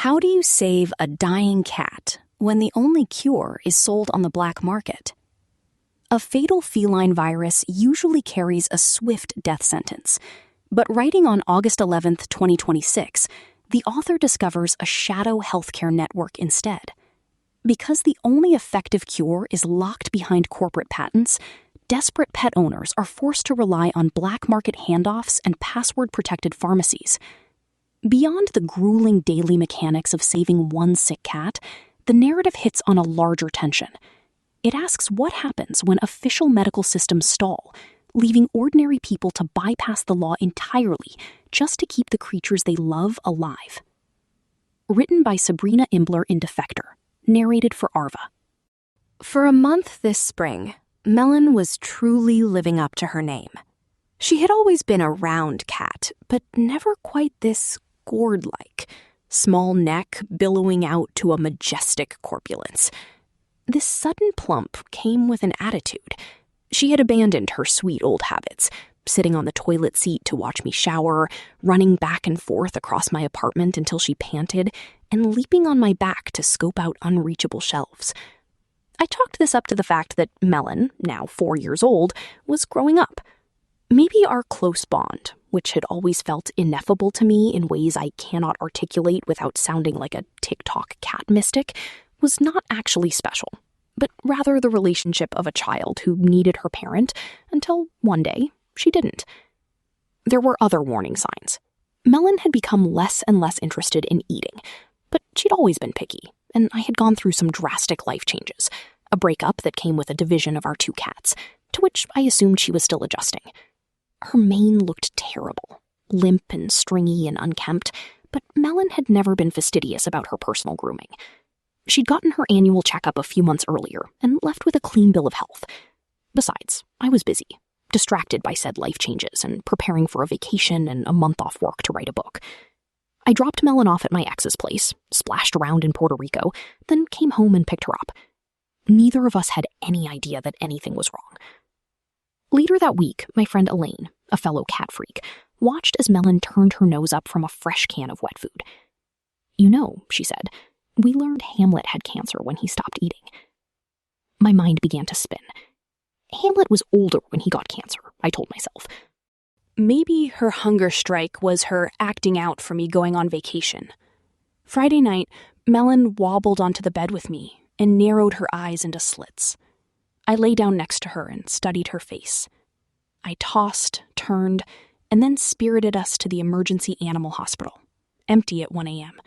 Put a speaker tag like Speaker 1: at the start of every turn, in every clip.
Speaker 1: How do you save a dying cat when the only cure is sold on the black market? A fatal feline virus usually carries a swift death sentence, but writing on August 11, 2026, the author discovers a shadow healthcare network instead. Because the only effective cure is locked behind corporate patents, desperate pet owners are forced to rely on black market handoffs and password-protected pharmacies. Beyond the grueling daily mechanics of saving one sick cat, the narrative hits on a larger tension. It asks what happens when official medical systems stall, leaving ordinary people to bypass the law entirely just to keep the creatures they love alive. Written by Sabrina Imbler in Defector, narrated for Arva. For a month this spring, Melon was truly living up to her name. She had always been a round cat, but never quite this gourd-like, small neck billowing out to a majestic corpulence. This sudden plump came with an attitude. She had abandoned her sweet old habits, sitting on the toilet seat to watch me shower, running back and forth across my apartment until she panted, and leaping on my back to scope out unreachable shelves. I chalked this up to the fact that Melon, now 4 years old, was growing up. Maybe our close bond, which had always felt ineffable to me in ways I cannot articulate without sounding like a TikTok cat mystic, was not actually special, but rather the relationship of a child who needed her parent until one day she didn't. There were other warning signs. Melon had become less and less interested in eating, but she'd always been picky, and I had gone through some drastic life changes, a breakup that came with a division of our 2 cats, to which I assumed she was still adjusting. Her mane looked terrible, limp and stringy and unkempt, but Melon had never been fastidious about her personal grooming. She'd gotten her annual checkup a few months earlier and left with a clean bill of health. Besides, I was busy, distracted by said life changes and preparing for a vacation and a month off work to write a book. I dropped Melon off at my ex's place, splashed around in Puerto Rico, then came home and picked her up. Neither of us had any idea that anything was wrong. Later that week, my friend Elaine, a fellow cat freak, watched as Melon turned her nose up from a fresh can of wet food. "You know," she said, "we learned Hamlet had cancer when he stopped eating." My mind began to spin. Hamlet was older when he got cancer, I told myself. Maybe her hunger strike was her acting out for me going on vacation. Friday night, Melon wobbled onto the bed with me and narrowed her eyes into slits. I lay down next to her and studied her face. I tossed, turned, and then spirited us to the emergency animal hospital, empty at 1 a.m.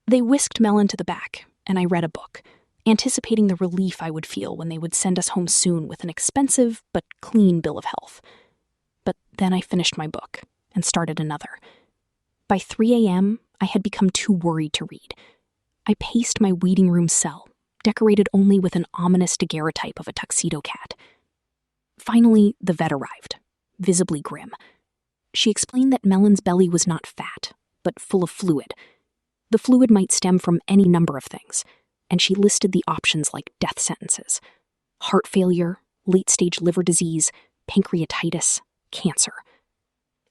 Speaker 1: They whisked Melon to the back, and I read a book, anticipating the relief I would feel when they would send us home soon with an expensive but clean bill of health. But then I finished my book and started another. By 3 a.m., I had become too worried to read. I paced my waiting room cell, decorated only with an ominous daguerreotype of a tuxedo cat. Finally, the vet arrived, visibly grim. She explained that Melon's belly was not fat, but full of fluid. The fluid might stem from any number of things, and she listed the options like death sentences: heart failure, late-stage liver disease, pancreatitis, cancer.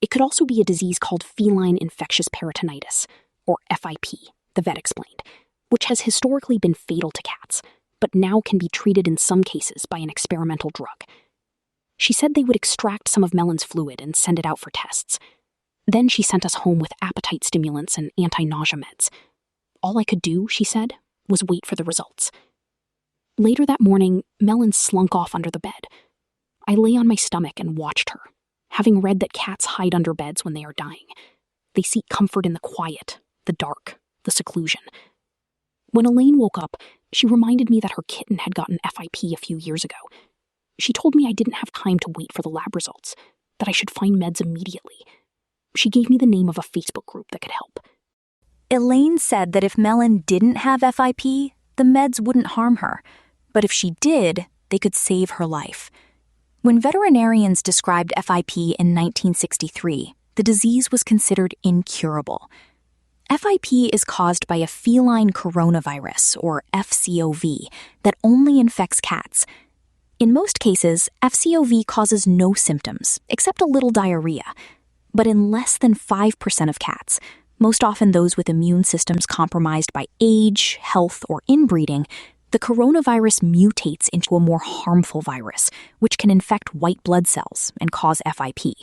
Speaker 1: It could also be a disease called feline infectious peritonitis, or FIP, the vet explained, which has historically been fatal to cats, but now can be treated in some cases by an experimental drug. She said they would extract some of Melon's fluid and send it out for tests. Then she sent us home with appetite stimulants and anti-nausea meds. All I could do, she said, was wait for the results. Later that morning, Melon slunk off under the bed. I lay on my stomach and watched her, having read that cats hide under beds when they are dying. They seek comfort in the quiet, the dark, the seclusion. When Elaine woke up, she reminded me that her kitten had gotten FIP a few years ago. She told me I didn't have time to wait for the lab results, that I should find meds immediately. She gave me the name of a Facebook group that could help.
Speaker 2: Elaine said that if Melon didn't have FIP, the meds wouldn't harm her, but if she did, they could save her life. When veterinarians described FIP in 1963, the disease was considered incurable. FIP is caused by a feline coronavirus, or FCOV, that only infects cats. In most cases, FCOV causes no symptoms, except a little diarrhea. But in less than 5% of cats, most often those with immune systems compromised by age, health, or inbreeding, the coronavirus mutates into a more harmful virus, which can infect white blood cells and cause FIP.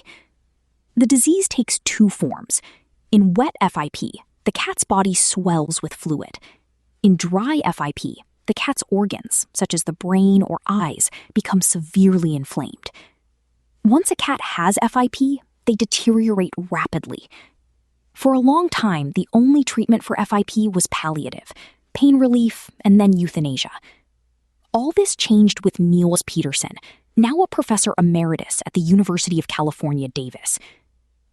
Speaker 2: The disease takes two forms. In wet FIP, the cat's body swells with fluid. In dry FIP, the cat's organs, such as the brain or eyes, become severely inflamed. Once a cat has FIP, they deteriorate rapidly. For a long time, the only treatment for FIP was palliative, pain relief, and then euthanasia. All this changed with Niels Peterson, now a professor emeritus at the University of California, Davis.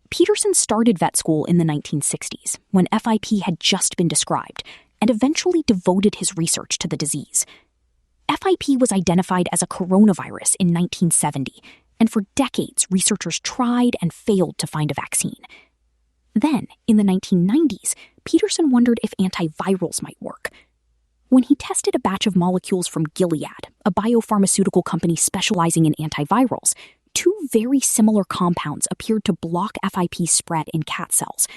Speaker 2: Peterson started vet school in the 1960s, when FIP had just been described, and eventually devoted his research to the disease. FIP was identified as a coronavirus in 1970, and for decades researchers tried and failed to find a vaccine. Then, in the 1990s, Peterson wondered if antivirals might work. When he tested a batch of molecules from Gilead, a biopharmaceutical company specializing in antivirals, two very similar compounds appeared to block FIP spread in cat cells,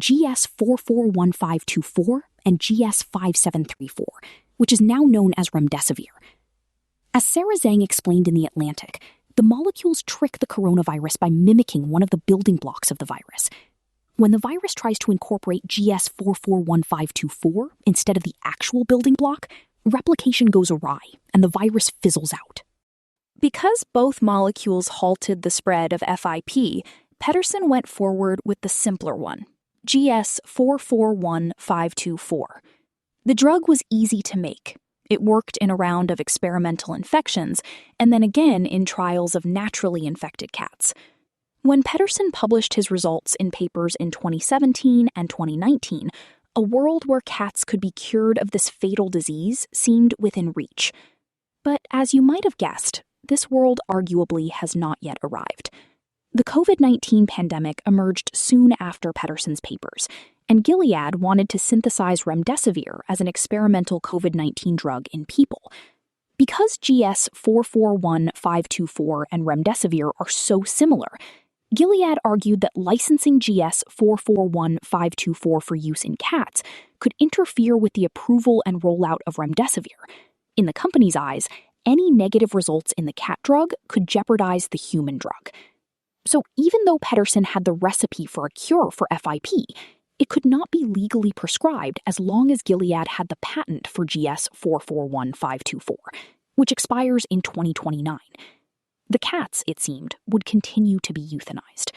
Speaker 2: GS441524 and GS5734, which is now known as remdesivir. As Sarah Zhang explained in The Atlantic, the molecules trick the coronavirus by mimicking one of the building blocks of the virus. When the virus tries to incorporate GS441524 instead of the actual building block, replication goes awry and the virus fizzles out. Because both molecules halted the spread of FIP, Peterson went forward with the simpler one, GS441524. The drug was easy to make. It worked in a round of experimental infections, and then again in trials of naturally infected cats. When Peterson published his results in papers in 2017 and 2019, a world where cats could be cured of this fatal disease seemed within reach. But as you might have guessed, this world arguably has not yet arrived. The COVID-19 pandemic emerged soon after Peterson's papers, and Gilead wanted to synthesize remdesivir as an experimental COVID-19 drug in people. Because GS441524 and remdesivir are so similar, Gilead argued that licensing GS441524 for use in cats could interfere with the approval and rollout of remdesivir. In the company's eyes, any negative results in the cat drug could jeopardize the human drug. So even though Peterson had the recipe for a cure for FIP, it could not be legally prescribed as long as Gilead had the patent for GS441524, which expires in 2029. The cats, it seemed, would continue to be euthanized.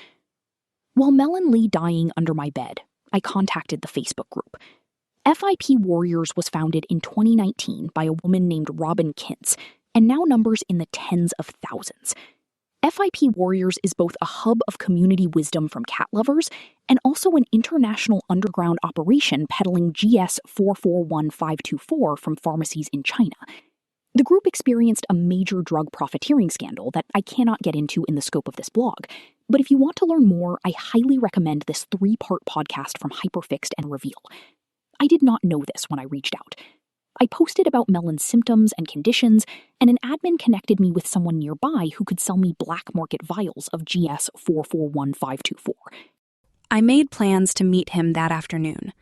Speaker 2: While Melon lay dying under my bed, I contacted the Facebook group. FIP Warriors was founded in 2019 by a woman named Robin Kintz, and now numbers in the tens of thousands. FIP Warriors is both a hub of community wisdom from cat lovers and also an international underground operation peddling GS441524 from pharmacies in China. The group experienced a major drug profiteering scandal that I cannot get into in the scope of this blog, but if you want to learn more, I highly recommend this 3-part podcast from Hyperfixed and Reveal. I did not know this when I reached out. I posted about Melon's symptoms and conditions, and an admin connected me with someone nearby who could sell me black market vials of GS441524.
Speaker 1: I made plans to meet him that afternoon.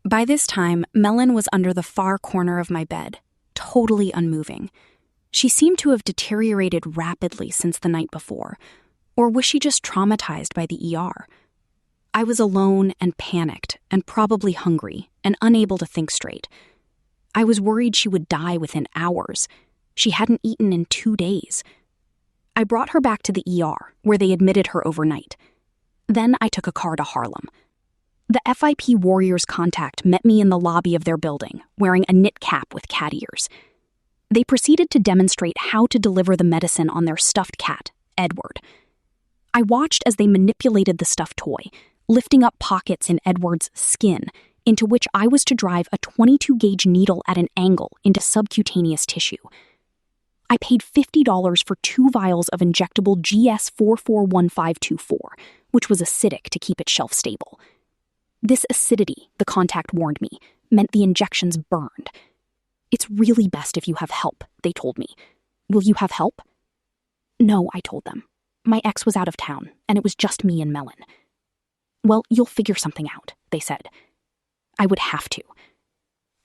Speaker 1: By this time, Melon was under the far corner of my bed, totally unmoving. She seemed to have deteriorated rapidly since the night before, or was she just traumatized by the ER? I was alone and panicked and probably hungry and unable to think straight. I was worried she would die within hours. She hadn't eaten in 2 days. I brought her back to the ER, where they admitted her overnight. Then I took a car to Harlem. The FIP Warriors contact met me in the lobby of their building, wearing a knit cap with cat ears. They proceeded to demonstrate how to deliver the medicine on their stuffed cat, Edward. I watched as they manipulated the stuffed toy, lifting up pockets in Edward's skin, into which I was to drive a 22-gauge needle at an angle into subcutaneous tissue. I paid $50 for 2 vials of injectable GS441524, which was acidic to keep it shelf-stable. This acidity, the contact warned me, meant the injections burned. It's really best if you have help, they told me. Will you have help? No, I told them. My ex was out of town, and it was just me and Melon. Well, you'll figure something out, they said. I would have to.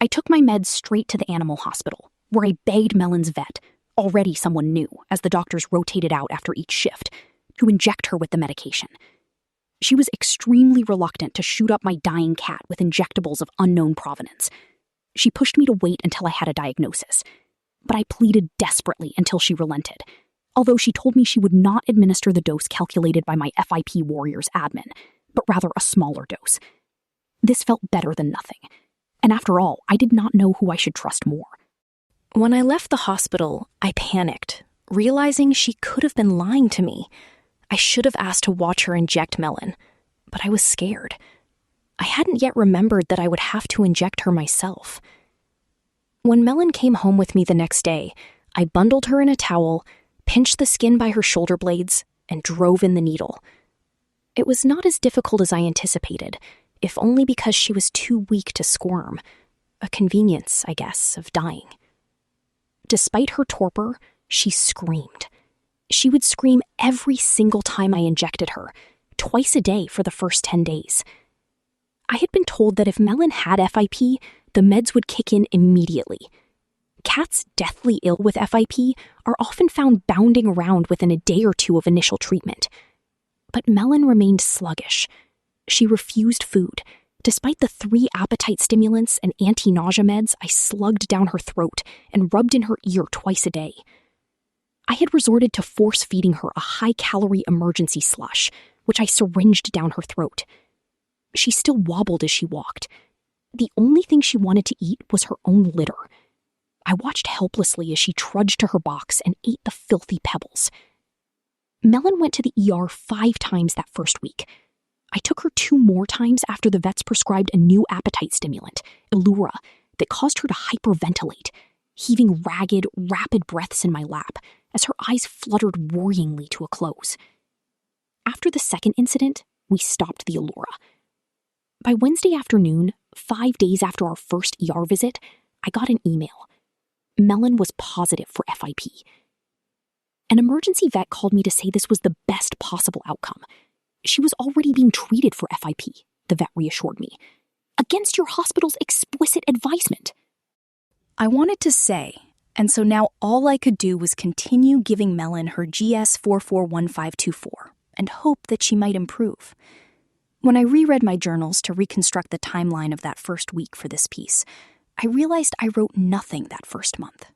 Speaker 1: I took my meds straight to the animal hospital, where I begged Melon's vet, already someone new, as the doctors rotated out after each shift, to inject her with the medication. She was extremely reluctant to shoot up my dying cat with injectables of unknown provenance. She pushed me to wait until I had a diagnosis, but I pleaded desperately until she relented, although she told me she would not administer the dose calculated by my FIP Warriors admin, but rather a smaller dose. This felt better than nothing, and after all, I did not know who I should trust more. When I left the hospital, I panicked, realizing she could have been lying to me. I should have asked to watch her inject Melon, but I was scared. I hadn't yet remembered that I would have to inject her myself. When Melon came home with me the next day, I bundled her in a towel, pinched the skin by her shoulder blades, and drove in the needle. It was not as difficult as I anticipated, if only because she was too weak to squirm. A convenience, I guess, of dying. Despite her torpor, she screamed. She would scream every single time I injected her, twice a day for the first 10 days. I had been told that if Melon had FIP, the meds would kick in immediately. Cats deathly ill with FIP are often found bounding around within a day or two of initial treatment. But Melon remained sluggish. She refused food, despite the 3 appetite stimulants and anti-nausea meds I slugged down her throat and rubbed in her ear twice a day. I had resorted to force-feeding her a high-calorie emergency slush, which I syringed down her throat. She still wobbled as she walked. The only thing she wanted to eat was her own litter. I watched helplessly as she trudged to her box and ate the filthy pebbles. Melon went to the ER 5 times that first week. I took her 2 more times after the vets prescribed a new appetite stimulant, Illura, that caused her to hyperventilate, heaving ragged, rapid breaths in my lap as her eyes fluttered worryingly to a close. After the second incident, we stopped the Illura. By Wednesday afternoon, 5 days after our first ER visit, I got an email. Melon was positive for FIP. An emergency vet called me to say this was the best possible outcome. She was already being treated for FIP, the vet reassured me, against your hospital's explicit advisement. I wanted to say, and so now all I could do was continue giving Melon her GS441524 and hope that she might improve. When I reread my journals to reconstruct the timeline of that first week for this piece, I realized I wrote nothing that first month.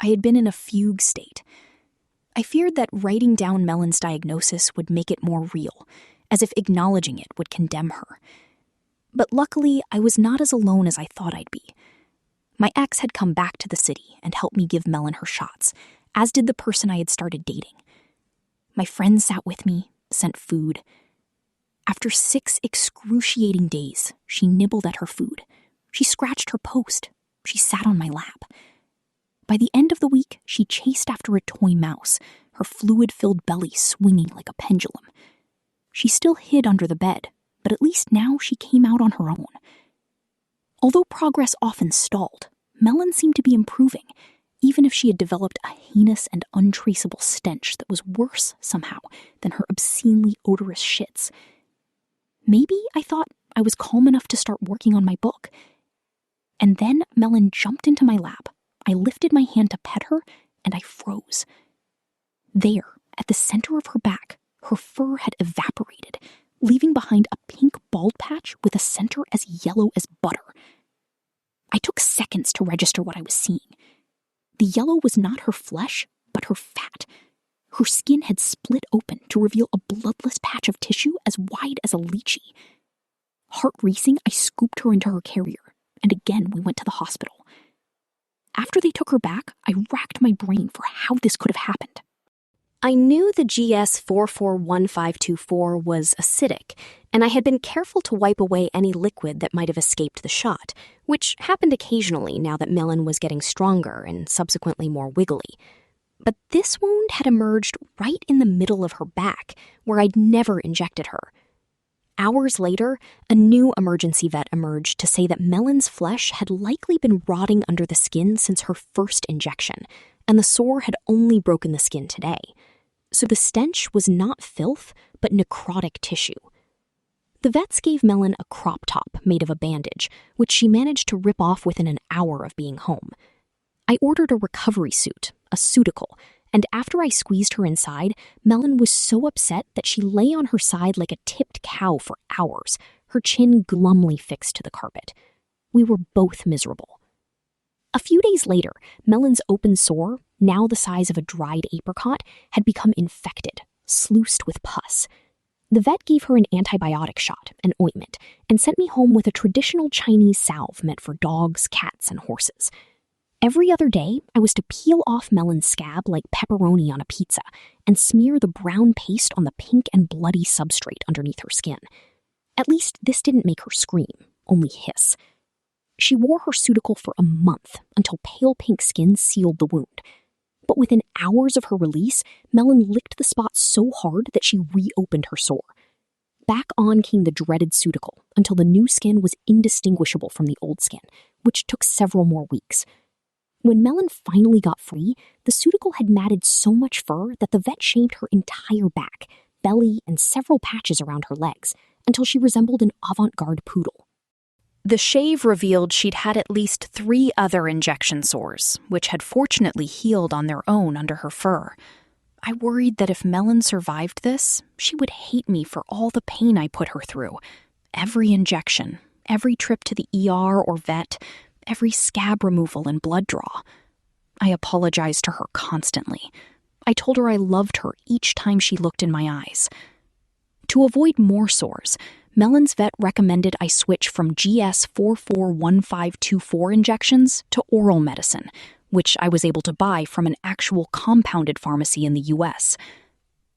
Speaker 1: I had been in a fugue state. I feared that writing down Melon's diagnosis would make it more real, as if acknowledging it would condemn her. But luckily, I was not as alone as I thought I'd be. My ex had come back to the city and helped me give Melon her shots, as did the person I had started dating. My friends sat with me, sent food. After 6 excruciating days, she nibbled at her food. She scratched her post. She sat on my lap. By the end of the week, she chased after a toy mouse, her fluid-filled belly swinging like a pendulum. She still hid under the bed, but at least now she came out on her own. Although progress often stalled, Melon seemed to be improving, even if she had developed a heinous and untraceable stench that was worse, somehow, than her obscenely odorous shits. Maybe, I thought, I was calm enough to start working on my book. And then Melon jumped into my lap. I lifted my hand to pet her, and I froze. There, at the center of her back, her fur had evaporated, leaving behind a pink bald patch with a center as yellow as butter. I took seconds to register what I was seeing. The yellow was not her flesh, but her fat. Her skin had split open to reveal a bloodless patch of tissue as wide as a lychee. Heart racing, I scooped her into her carrier, and again we went to the hospital. After they took her back, I racked my brain for how this could have happened. I knew the GS441524 was acidic, and I had been careful to wipe away any liquid that might have escaped the shot, which happened occasionally now that Melon was getting stronger and subsequently more wiggly. But this wound had emerged right in the middle of her back, where I'd never injected her. Hours later, a new emergency vet emerged to say that Melon's flesh had likely been rotting under the skin since her first injection, and the sore had only broken the skin today. So the stench was not filth, but necrotic tissue. The vets gave Melon a crop top made of a bandage, which she managed to rip off within an hour of being home. I ordered a recovery suit, a suitical, and after I squeezed her inside, Melon was so upset that she lay on her side like a tipped cow for hours, her chin glumly fixed to the carpet. We were both miserable. A few days later, Melon's open sore, now the size of a dried apricot, had become infected, sluiced with pus. The vet gave her an antibiotic shot, an ointment, and sent me home with a traditional Chinese salve meant for dogs, cats, and horses. Every other day, I was to peel off Melon's scab like pepperoni on a pizza and smear the brown paste on the pink and bloody substrate underneath her skin. At least this didn't make her scream, only hiss. She wore her suitical for a month until pale pink skin sealed the wound. But within hours of her release, Melon licked the spot so hard that she reopened her sore. Back on came the dreaded suitical until the new skin was indistinguishable from the old skin, which took several more weeks. When Melon finally got free, the suitical had matted so much fur that the vet shaved her entire back, belly, and several patches around her legs, until she resembled an avant-garde poodle. The shave revealed she'd had at least 3 other injection sores, which had fortunately healed on their own under her fur. I worried that if Melon survived this, she would hate me for all the pain I put her through. Every injection, every trip to the ER or vet, every scab removal and blood draw. I apologized to her constantly. I told her I loved her each time she looked in my eyes. To avoid more sores, Melon's vet recommended I switch from GS 441524 injections to oral medicine, which I was able to buy from an actual compounded pharmacy in the US.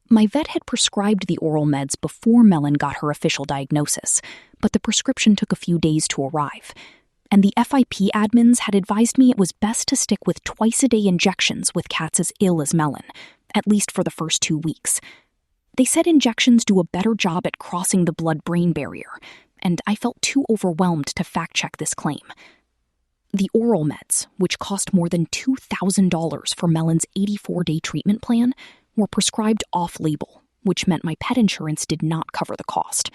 Speaker 1: My vet had prescribed the oral meds before Melon got her official diagnosis, but the prescription took a few days to arrive. And the FIP admins had advised me it was best to stick with twice-a-day injections with cats as ill as Melon, at least for the first 2 weeks. They said injections do a better job at crossing the blood-brain barrier, and I felt too overwhelmed to fact-check this claim. The oral meds, which cost more than $2,000 for Melon's 84-day treatment plan, were prescribed off-label, which meant my pet insurance did not cover the cost.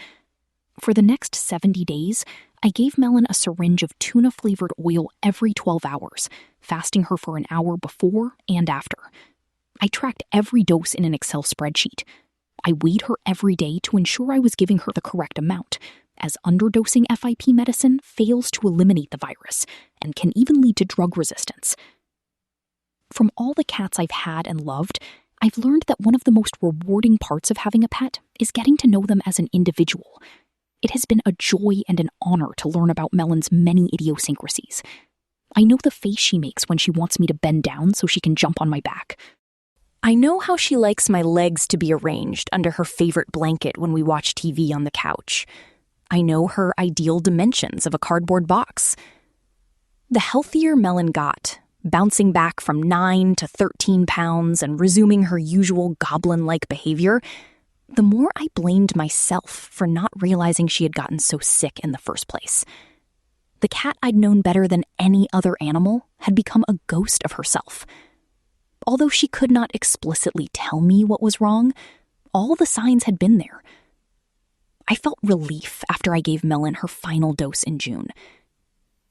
Speaker 1: For the next 70 days, I gave Melon a syringe of tuna-flavored oil every 12 hours, fasting her for an hour before and after. I tracked every dose in an Excel spreadsheet. I weighed her every day to ensure I was giving her the correct amount, as underdosing FIP medicine fails to eliminate the virus and can even lead to drug resistance. From all the cats I've had and loved, I've learned that one of the most rewarding parts of having a pet is getting to know them as an individual. It has been a joy and an honor to learn about Melon's many idiosyncrasies. I know the face she makes when she wants me to bend down so she can jump on my back. I know how she likes my legs to be arranged under her favorite blanket when we watch TV on the couch. I know her ideal dimensions of a cardboard box. The healthier Melon got, bouncing back from 9 to 13 pounds and resuming her usual goblin-like behavior, the more I blamed myself for not realizing she had gotten so sick in the first place. The cat I'd known better than any other animal had become a ghost of herself. Although she could not explicitly tell me what was wrong, all the signs had been there. I felt relief after I gave Melon her final dose in June.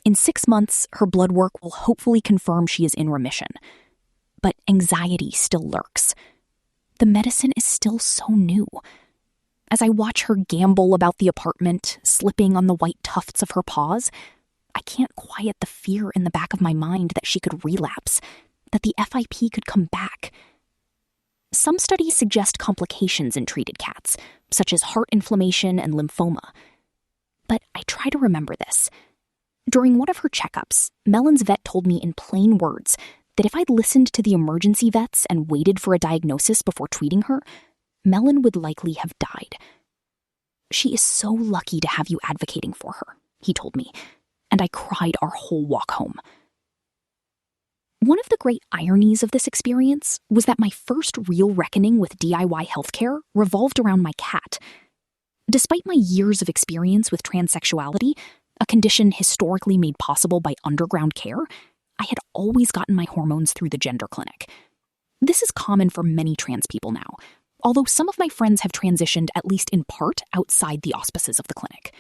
Speaker 1: In 6 months, her blood work will hopefully confirm she is in remission. But anxiety still lurks. The medicine is still so new. As I watch her gambol about the apartment, slipping on the white tufts of her paws, I can't quiet the fear in the back of my mind that she could relapse, that the FIP could come back. Some studies suggest complications in treated cats, such as heart inflammation and lymphoma. But I try to remember this. During one of her checkups, Melon's vet told me in plain words that if I'd listened to the emergency vets and waited for a diagnosis before treating her, Melon would likely have died. "She is so lucky to have you advocating for her," he told me, and I cried our whole walk home. One of the great ironies of this experience was that my first real reckoning with DIY healthcare revolved around my cat. Despite my years of experience with transsexuality, a condition historically made possible by underground care, I had always gotten my hormones through the gender clinic. This is common for many trans people now, although some of my friends have transitioned at least in part outside the auspices of the clinic.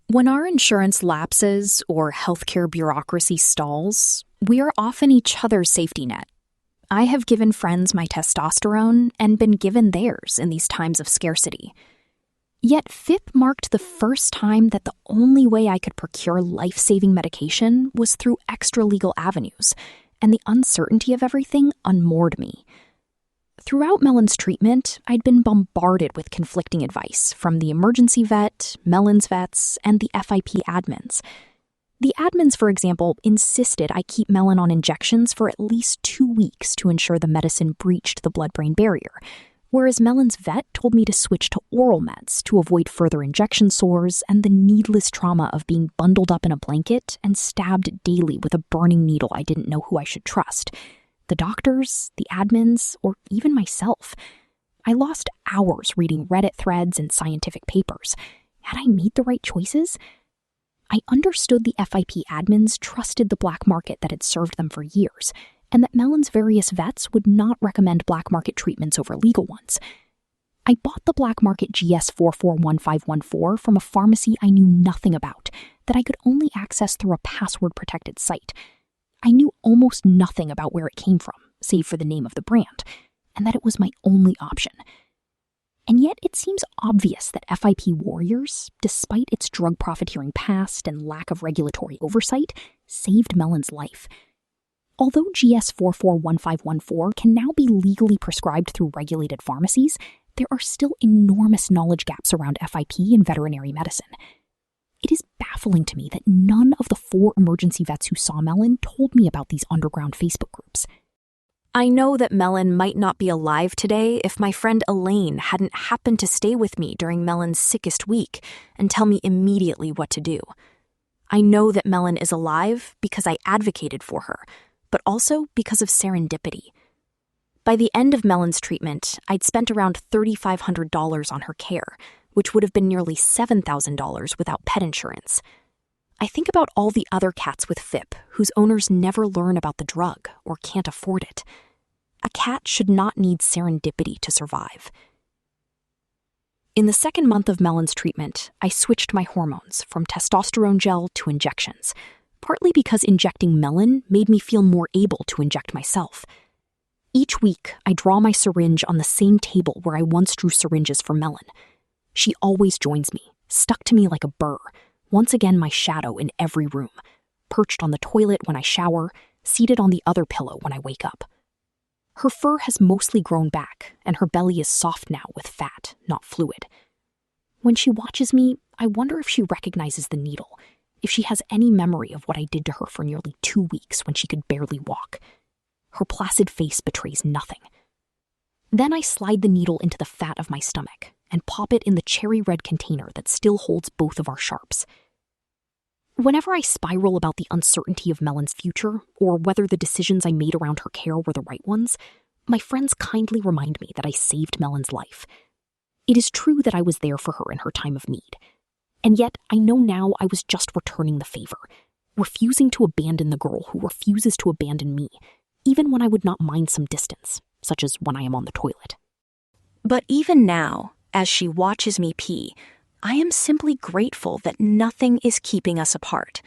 Speaker 1: When our insurance lapses or healthcare bureaucracy stalls, we are often each other's safety net. I have given friends my testosterone and been given theirs in these times of scarcity. Yet FIP marked the first time that the only way I could procure life-saving medication was through extra-legal avenues, and the uncertainty of everything unmoored me. Throughout Melon's treatment, I'd been bombarded with conflicting advice from the emergency vet, Melon's vets, and the FIP admins. The admins, for example, insisted I keep Melon on injections for at least 2 weeks to ensure the medicine breached the blood-brain barrier, whereas Melon's vet told me to switch to oral meds to avoid further injection sores and the needless trauma of being bundled up in a blanket and stabbed daily with a burning needle I didn't know who I should trust. The doctors, the admins, or even myself. I lost hours reading Reddit threads and scientific papers. Had I made the right choices? I understood the FIP admins trusted the black market that had served them for years, and that Melon's various vets would not recommend black market treatments over legal ones. I bought the black market GS441514 from a pharmacy I knew nothing about, that I could only access through a password-protected site. I knew almost nothing about where it came from, save for the name of the brand, and that it was my only option. And yet it seems obvious that FIP Warriors, despite its drug profiteering past and lack of regulatory oversight, saved Melon's life. Although GS441514 can now be legally prescribed through regulated pharmacies, there are still enormous knowledge gaps around FIP in veterinary medicine. It is baffling to me that none of the 4 emergency vets who saw Melon told me about these underground Facebook groups. I know that Melon might not be alive today if my friend Elaine hadn't happened to stay with me during Melon's sickest week and tell me immediately what to do. I know that Melon is alive because I advocated for her, but also because of serendipity. By the end of Melon's treatment, I'd spent around $3,500 on her care, which would have been nearly $7,000 without pet insurance. I think about all the other cats with FIP whose owners never learn about the drug or can't afford it. A cat should not need serendipity to survive. In the second month of Melon's treatment, I switched my hormones from testosterone gel to injections, partly because injecting Melon made me feel more able to inject myself. Each week, I draw my syringe on the same table where I once drew syringes for Melon. She always joins me, stuck to me like a burr, once again my shadow in every room, perched on the toilet when I shower, seated on the other pillow when I wake up. Her fur has mostly grown back, and her belly is soft now with fat, not fluid. When she watches me, I wonder if she recognizes the needle, if she has any memory of what I did to her for nearly 2 weeks when she could barely walk. Her placid face betrays nothing. Then I slide the needle into the fat of my stomach and pop it in the cherry red container that still holds both of our sharps. Whenever I spiral about the uncertainty of Melon's future, or whether the decisions I made around her care were the right ones, my friends kindly remind me that I saved Melon's life. It is true that I was there for her in her time of need. And yet, I know now I was just returning the favor, refusing to abandon the girl who refuses to abandon me, even when I would not mind some distance, such as when I am on the toilet. But even now, as she watches me pee, I am simply grateful that nothing is keeping us apart,